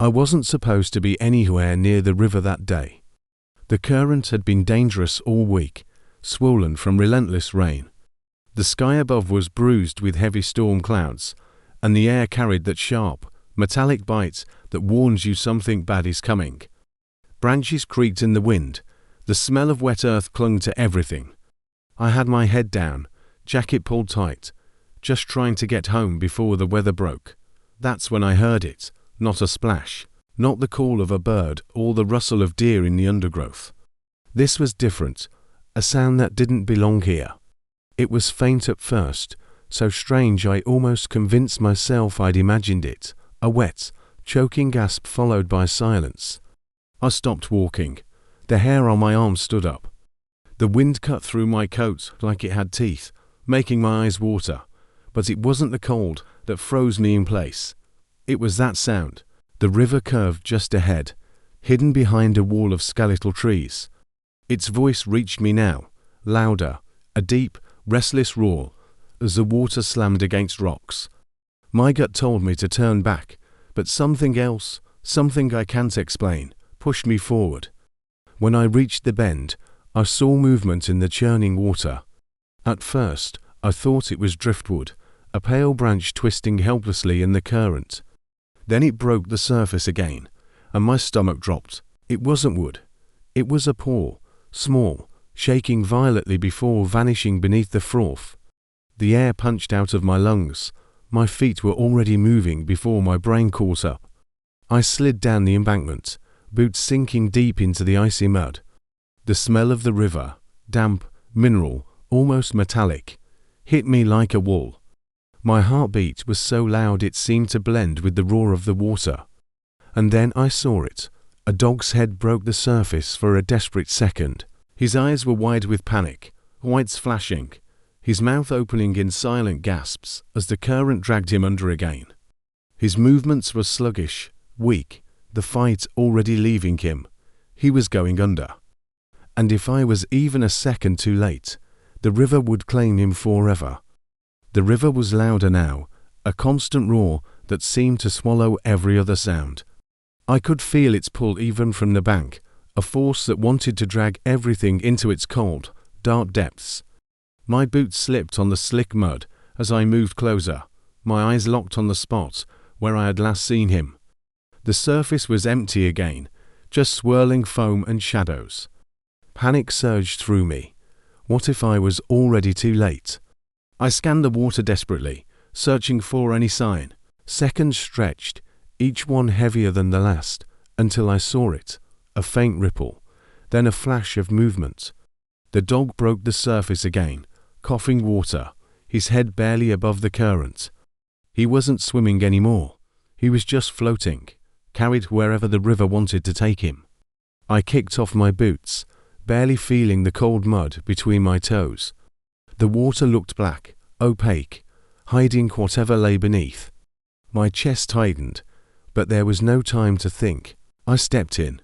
I wasn't supposed to be anywhere near the river that day. The current had been dangerous all week, swollen from relentless rain. The sky above was bruised with heavy storm clouds, and the air carried that sharp, metallic bite that warns you something bad is coming. Branches creaked in the wind. The smell of wet earth clung to everything. I had my head down, jacket pulled tight, just trying to get home before the weather broke. That's when I heard it, not a splash, not the call of a bird or the rustle of deer in the undergrowth. This was different, a sound that didn't belong here. It was faint at first, so strange I almost convinced myself I'd imagined it, a wet, choking gasp followed by silence. I stopped walking. The hair on my arm stood up. The wind cut through my coat like it had teeth, making my eyes water, but it wasn't the cold that froze me in place. It was that sound. The river curved just ahead, hidden behind a wall of skeletal trees. Its voice reached me now, louder, a deep, restless roar, as the water slammed against rocks. My gut told me to turn back, but something else, something I can't explain, pushed me forward. When I reached the bend, I saw movement in the churning water. At first, I thought it was driftwood, a pale branch twisting helplessly in the current. Then it broke the surface again, and my stomach dropped. It wasn't wood. It was a paw, small, shaking violently before vanishing beneath the froth. The air punched out of my lungs. My feet were already moving before my brain caught up. I slid down the embankment, boots sinking deep into the icy mud. The smell of the river, damp, mineral, almost metallic, hit me like a wall. My heartbeat was so loud it seemed to blend with the roar of the water. And then I saw it. A dog's head broke the surface for a desperate second. His eyes were wide with panic, whites flashing, his mouth opening in silent gasps as the current dragged him under again. His movements were sluggish, weak, the fight already leaving him. He was going under. And if I was even a second too late, the river would claim him forever. The river was louder now, a constant roar that seemed to swallow every other sound. I could feel its pull even from the bank, a force that wanted to drag everything into its cold, dark depths. My boots slipped on the slick mud as I moved closer, my eyes locked on the spot where I had last seen him. The surface was empty again, just swirling foam and shadows. Panic surged through me. What if I was already too late? I scanned the water desperately, searching for any sign. Seconds stretched, each one heavier than the last, until I saw it, a faint ripple, then a flash of movement. The dog broke the surface again, coughing water, his head barely above the current. He wasn't swimming anymore. He was just floating, carried wherever the river wanted to take him. I kicked off my boots, barely feeling the cold mud between my toes. The water looked black, opaque, hiding whatever lay beneath. My chest tightened, but there was no time to think. I stepped in,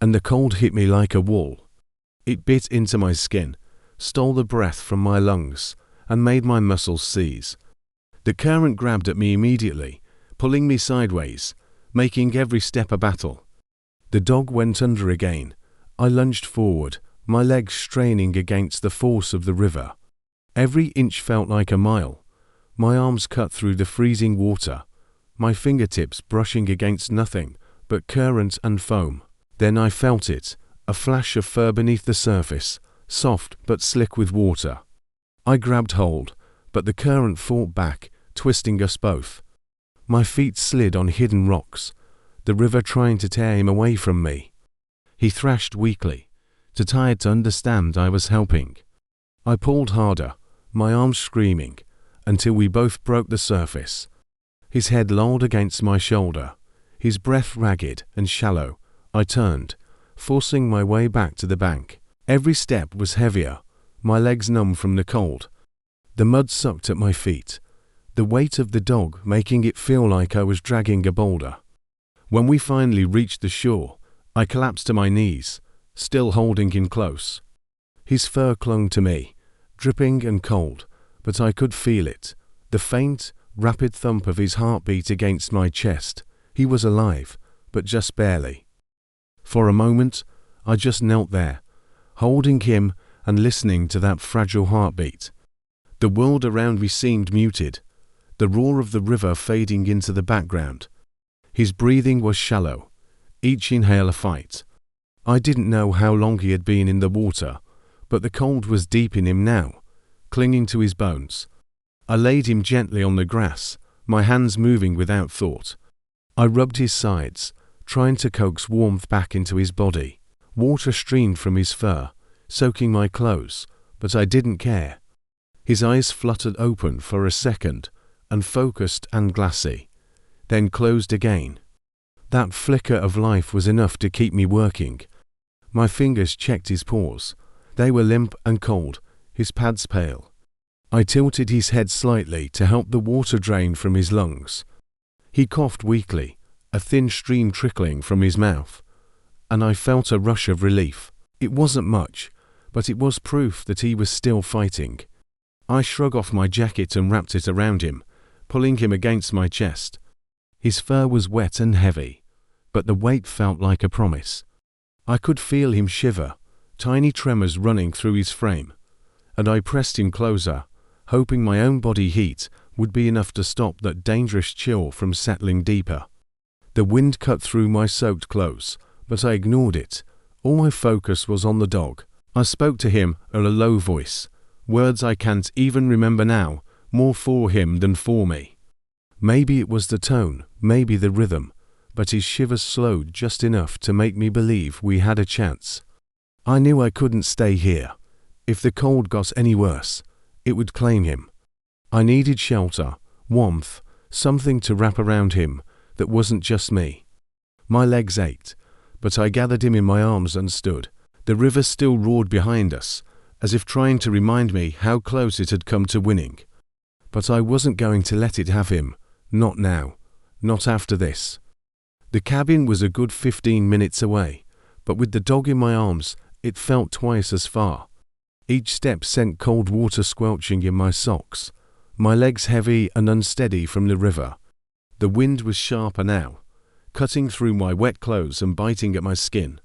and the cold hit me like a wall. It bit into my skin, stole the breath from my lungs, and made my muscles seize. The current grabbed at me immediately, pulling me sideways, making every step a battle. The dog went under again. I lunged forward, my legs straining against the force of the river. Every inch felt like a mile. My arms cut through the freezing water, my fingertips brushing against nothing but current and foam. Then I felt it, a flash of fur beneath the surface, soft but slick with water. I grabbed hold, but the current fought back, twisting us both. My feet slid on hidden rocks, the river trying to tear him away from me. He thrashed weakly, too tired to understand I was helping. I pulled harder, my arms screaming, until we both broke the surface. His head lolled against my shoulder, his breath ragged and shallow. I turned, forcing my way back to the bank. Every step was heavier, my legs numb from the cold. The mud sucked at my feet, the weight of the dog making it feel like I was dragging a boulder. When we finally reached the shore, I collapsed to my knees, still holding him close. His fur clung to me, dripping and cold, but I could feel it, the faint, rapid thump of his heartbeat against my chest. He was alive, but just barely. For a moment, I just knelt there, holding him and listening to that fragile heartbeat. The world around me seemed muted, the roar of the river fading into the background. His breathing was shallow, each inhale a fight. I didn't know how long he had been in the water, but the cold was deep in him now, clinging to his bones. I laid him gently on the grass, my hands moving without thought. I rubbed his sides, trying to coax warmth back into his body. Water streamed from his fur, soaking my clothes, but I didn't care. His eyes fluttered open for a second, unfocused and glassy, then closed again. That flicker of life was enough to keep me working. My fingers checked his paws. They were limp and cold, his pads pale. I tilted his head slightly to help the water drain from his lungs. He coughed weakly, a thin stream trickling from his mouth, and I felt a rush of relief. It wasn't much, but it was proof that he was still fighting. I shrugged off my jacket and wrapped it around him, pulling him against my chest. His fur was wet and heavy, but the weight felt like a promise. I could feel him shiver, tiny tremors running through his frame, and I pressed him closer, hoping my own body heat would be enough to stop that dangerous chill from settling deeper. The wind cut through my soaked clothes, but I ignored it. All my focus was on the dog. I spoke to him in a low voice, words I can't even remember now, more for him than for me. Maybe it was the tone, maybe the rhythm, but his shivers slowed just enough to make me believe we had a chance. I knew I couldn't stay here. If the cold got any worse, it would claim him. I needed shelter, warmth, something to wrap around him that wasn't just me. My legs ached, but I gathered him in my arms and stood. The river still roared behind us, as if trying to remind me how close it had come to winning. But I wasn't going to let it have him, not now, not after this. The cabin was a good 15 minutes away, but with the dog in my arms, it felt twice as far. Each step sent cold water squelching in my socks, my legs heavy and unsteady from the river. The wind was sharper now, cutting through my wet clothes and biting at my skin.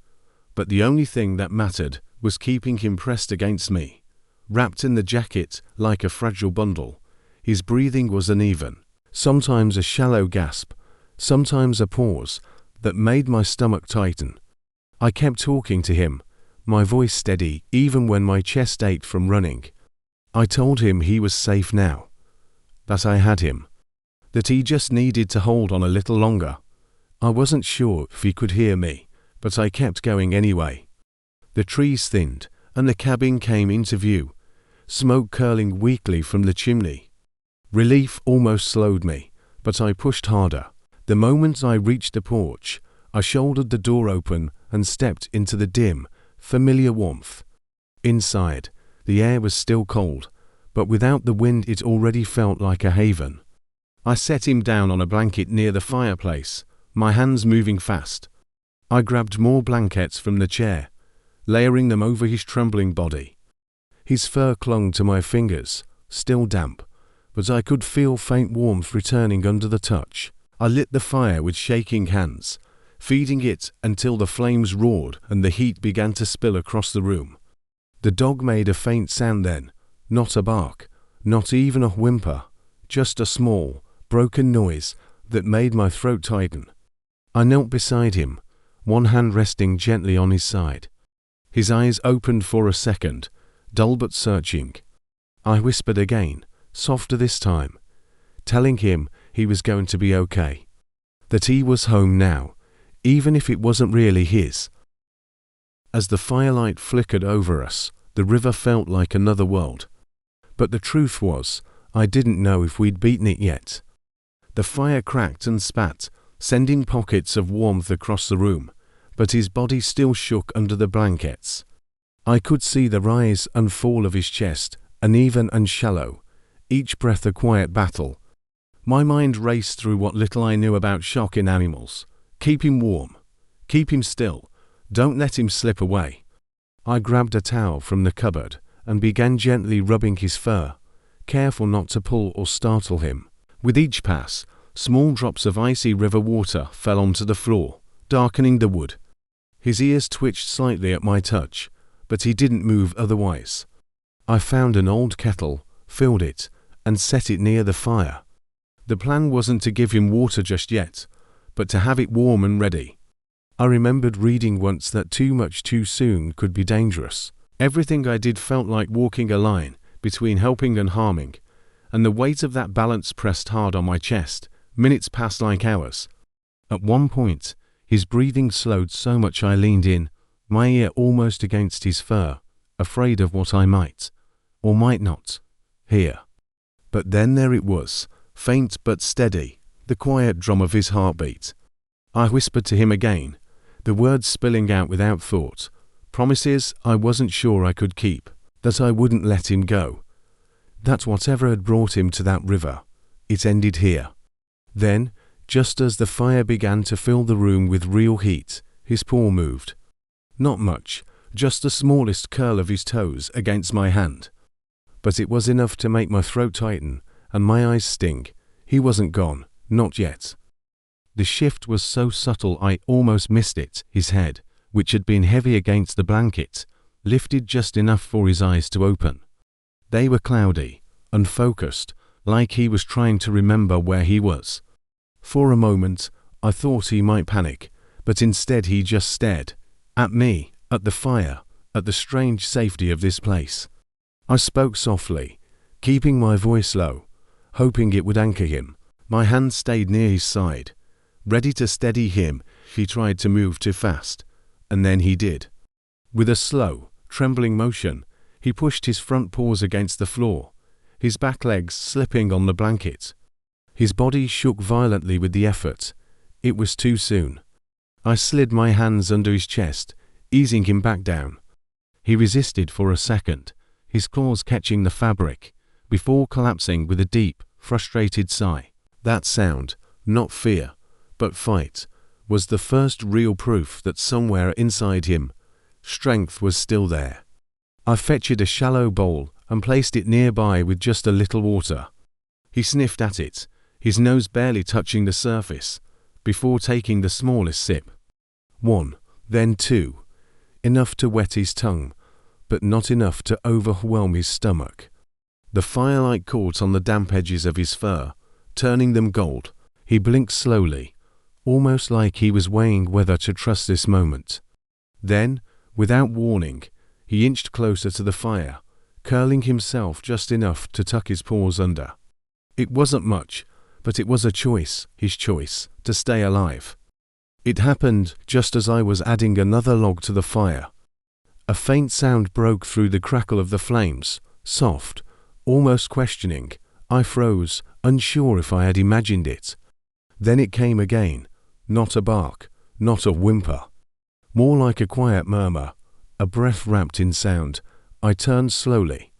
But the only thing that mattered was keeping him pressed against me, wrapped in the jacket like a fragile bundle. His breathing was uneven, sometimes a shallow gasp, sometimes a pause that made my stomach tighten. I kept talking to him, my voice steady even when my chest ached from running. I told him he was safe now, that I had him, that he just needed to hold on a little longer. I wasn't sure if he could hear me, but I kept going anyway. The trees thinned, and the cabin came into view, smoke curling weakly from the chimney. Relief almost slowed me, but I pushed harder. The moment I reached the porch, I shouldered the door open and stepped into the dim, familiar warmth. Inside, the air was still cold, but without the wind it already felt like a haven. I set him down on a blanket near the fireplace, my hands moving fast. I grabbed more blankets from the chair, layering them over his trembling body. His fur clung to my fingers, still damp, but I could feel faint warmth returning under the touch. I lit the fire with shaking hands, feeding it until the flames roared and the heat began to spill across the room. The dog made a faint sound then, not a bark, not even a whimper, just a small, broken noise that made my throat tighten. I knelt beside him, one hand resting gently on his side. His eyes opened for a second, dull but searching. I whispered again, softer this time, telling him he was going to be okay, that he was home now, even if it wasn't really his. As the firelight flickered over us, the river felt like another world. But the truth was, I didn't know if we'd beaten it yet. The fire cracked and spat, sending pockets of warmth across the room, but his body still shook under the blankets. I could see the rise and fall of his chest, uneven and shallow, each breath a quiet battle. My mind raced through what little I knew about shock in animals. Keep him warm. Keep him still. Don't let him slip away. I grabbed a towel from the cupboard and began gently rubbing his fur, careful not to pull or startle him. With each pass, small drops of icy river water fell onto the floor, darkening the wood. His ears twitched slightly at my touch, but he didn't move otherwise. I found an old kettle, filled it, and set it near the fire. The plan wasn't to give him water just yet, but to have it warm and ready. I remembered reading once that too much too soon could be dangerous. Everything I did felt like walking a line between helping and harming, and the weight of that balance pressed hard on my chest. Minutes passed like hours. At one point, his breathing slowed so much I leaned in, my ear almost against his fur, afraid of what I might, or might not, hear. But then there it was, faint but steady, the quiet drum of his heartbeat. I whispered to him again, the words spilling out without thought, promises I wasn't sure I could keep, that I wouldn't let him go, that whatever had brought him to that river, it ended here. Then, just as the fire began to fill the room with real heat, his paw moved. Not much, just the smallest curl of his toes against my hand. But it was enough to make my throat tighten and my eyes sting. He wasn't gone, not yet. The shift was so subtle I almost missed it. His head, which had been heavy against the blanket, lifted just enough for his eyes to open. They were cloudy, unfocused, like he was trying to remember where he was. For a moment, I thought he might panic, but instead he just stared. At me, at the fire, at the strange safety of this place. I spoke softly, keeping my voice low, hoping it would anchor him. My hand stayed near his side, ready to steady him if he tried to move too fast. And then he did. With a slow, trembling motion, he pushed his front paws against the floor, his back legs slipping on the blanket. His body shook violently with the effort. It was too soon. I slid my hands under his chest, easing him back down. He resisted for a second, his claws catching the fabric, before collapsing with a deep, frustrated sigh. That sound, not fear, but fight, was the first real proof that somewhere inside him, strength was still there. I fetched a shallow bowl and placed it nearby with just a little water. He sniffed at it, his nose barely touching the surface, before taking the smallest sip. One, then two, enough to wet his tongue, but not enough to overwhelm his stomach. The firelight caught on the damp edges of his fur, turning them gold. He blinked slowly, almost like he was weighing whether to trust this moment. Then, without warning, he inched closer to the fire, curling himself just enough to tuck his paws under. It wasn't much, but it was a choice, his choice, to stay alive. It happened just as I was adding another log to the fire. A faint sound broke through the crackle of the flames, soft, almost questioning. I froze, unsure if I had imagined it. Then it came again, not a bark, not a whimper. More like a quiet murmur, a breath wrapped in sound. I turned slowly.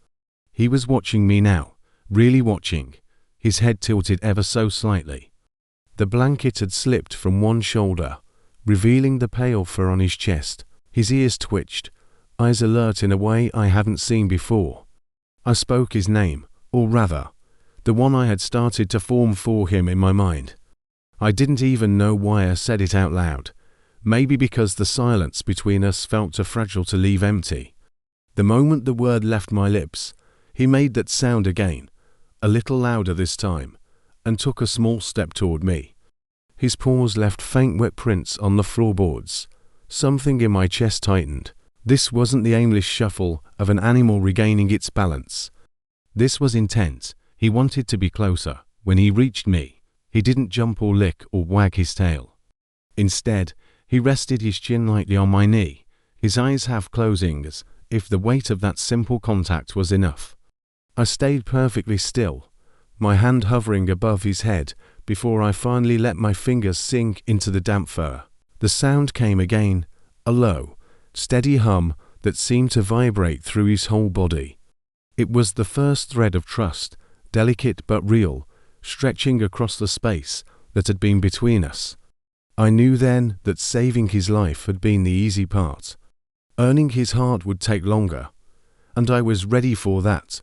He was watching me now, really watching, his head tilted ever so slightly. The blanket had slipped from one shoulder, revealing the pale fur on his chest. His ears twitched, eyes alert in a way I hadn't seen before. I spoke his name, or rather, the one I had started to form for him in my mind. I didn't even know why I said it out loud. Maybe because the silence between us felt too fragile to leave empty. The moment the word left my lips, he made that sound again, a little louder this time, and took a small step toward me. His paws left faint wet prints on the floorboards. Something in my chest tightened. This wasn't the aimless shuffle of an animal regaining its balance. This was intense. He wanted to be closer. When he reached me, he didn't jump or lick or wag his tail. Instead, he rested his chin lightly on my knee, his eyes half closing as if the weight of that simple contact was enough. I stayed perfectly still, my hand hovering above his head before I finally let my fingers sink into the damp fur. The sound came again, a low, steady hum that seemed to vibrate through his whole body. It was the first thread of trust, delicate but real, stretching across the space that had been between us. I knew then that saving his life had been the easy part. Earning his heart would take longer, and I was ready for that.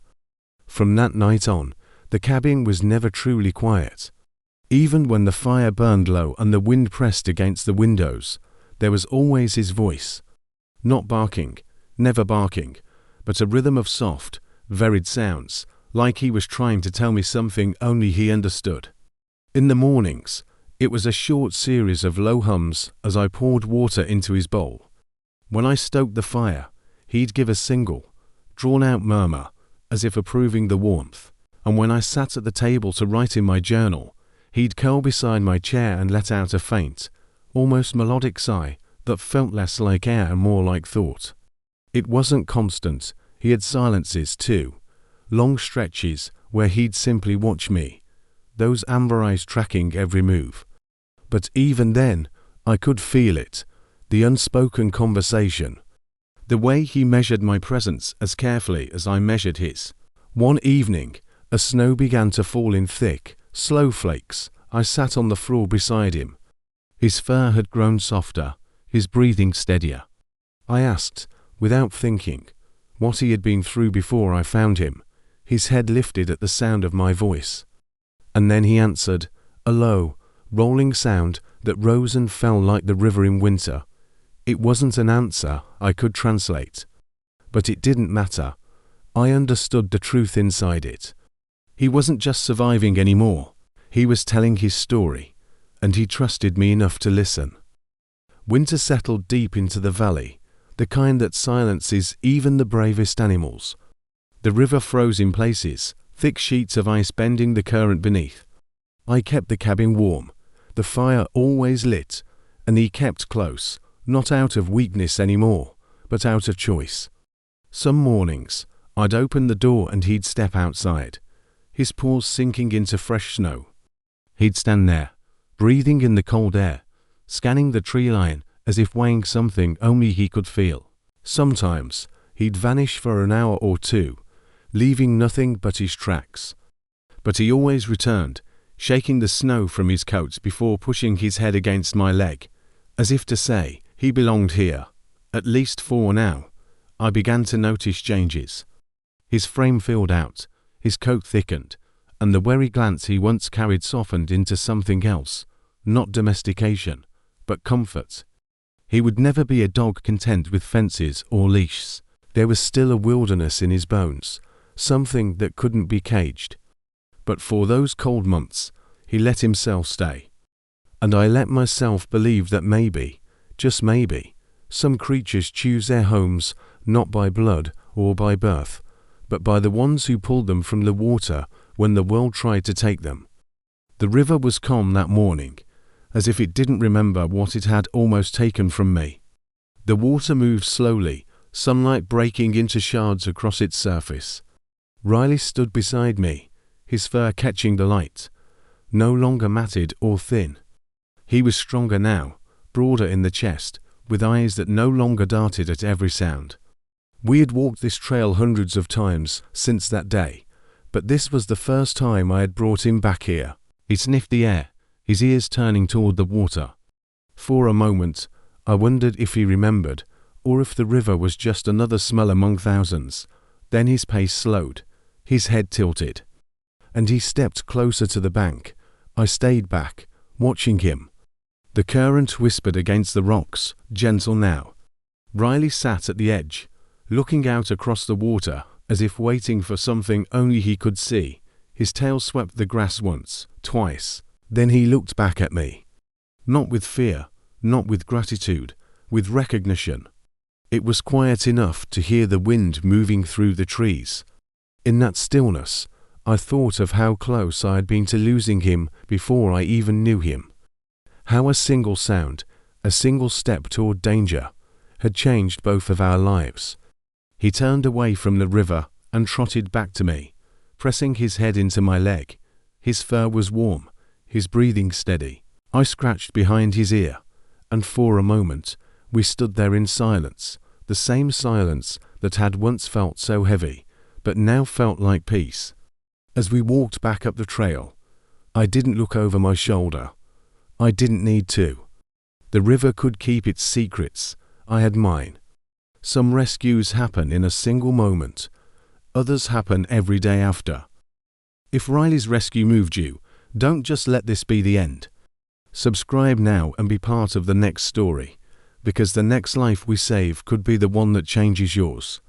From that night on, the cabin was never truly quiet. Even when the fire burned low and the wind pressed against the windows, there was always his voice. Not barking, never barking, but a rhythm of soft, varied sounds, like he was trying to tell me something only he understood. In the mornings, it was a short series of low hums as I poured water into his bowl. When I stoked the fire, he'd give a single, drawn-out murmur, as if approving the warmth. And when I sat at the table to write in my journal, he'd curl beside my chair and let out a faint, almost melodic sigh that felt less like air and more like thought. It wasn't constant. He had silences too, long stretches where he'd simply watch me, those amber eyes tracking every move. But even then, I could feel it, the unspoken conversation, the way he measured my presence as carefully as I measured his. One evening, as snow began to fall in thick, slow flakes, I sat on the floor beside him. His fur had grown softer, his breathing steadier. I asked, without thinking, what he had been through before I found him. His head lifted at the sound of my voice. And then he answered, a low, rolling sound that rose and fell like the river in winter. It wasn't an answer I could translate. But it didn't matter. I understood the truth inside it. He wasn't just surviving anymore. He was telling his story, and he trusted me enough to listen. Winter settled deep into the valley, the kind that silences even the bravest animals. The river froze in places, thick sheets of ice bending the current beneath. I kept the cabin warm, the fire always lit, and he kept close, not out of weakness anymore, but out of choice. Some mornings, I'd open the door and he'd step outside, his paws sinking into fresh snow. He'd stand there, breathing in the cold air, scanning the tree line as if weighing something only he could feel. Sometimes, he'd vanish for an hour or two, leaving nothing but his tracks. But he always returned, shaking the snow from his coat before pushing his head against my leg, as if to say he belonged here, at least for now. I began to notice changes. His frame filled out, his coat thickened, and the wary glance he once carried softened into something else, not domestication, but comfort. He would never be a dog content with fences or leashes. There was still a wilderness in his bones, something that couldn't be caged. But for those cold months, he let himself stay. And I let myself believe that maybe, just maybe, some creatures choose their homes not by blood or by birth, but by the ones who pulled them from the water when the world tried to take them. The river was calm that morning, as if it didn't remember what it had almost taken from me. The water moved slowly, sunlight breaking into shards across its surface. Riley stood beside me, his fur catching the light, no longer matted or thin. He was stronger now, broader in the chest, with eyes that no longer darted at every sound. We had walked this trail hundreds of times since that day, but this was the first time I had brought him back here. He sniffed the air, his ears turning toward the water. For a moment, I wondered if he remembered, or if the river was just another smell among thousands. Then his pace slowed, his head tilted, and he stepped closer to the bank. I stayed back, watching him. The current whispered against the rocks, gentle now. Riley sat at the edge, looking out across the water, as if waiting for something only he could see. His tail swept the grass once, twice. Then he looked back at me. Not with fear, not with gratitude, with recognition. It was quiet enough to hear the wind moving through the trees. In that stillness, I thought of how close I had been to losing him before I even knew him. How a single sound, a single step toward danger, had changed both of our lives. He turned away from the river and trotted back to me, pressing his head into my leg. His fur was warm, his breathing steady. I scratched behind his ear, and for a moment we stood there in silence, the same silence that had once felt so heavy, but now felt like peace. As we walked back up the trail, I didn't look over my shoulder. I didn't need to. The river could keep its secrets. I had mine. Some rescues happen in a single moment. Others happen every day after. If Riley's rescue moved you, Don't just let this be the end. Subscribe now and be part of the next story, because the next life we save could be the one that changes yours.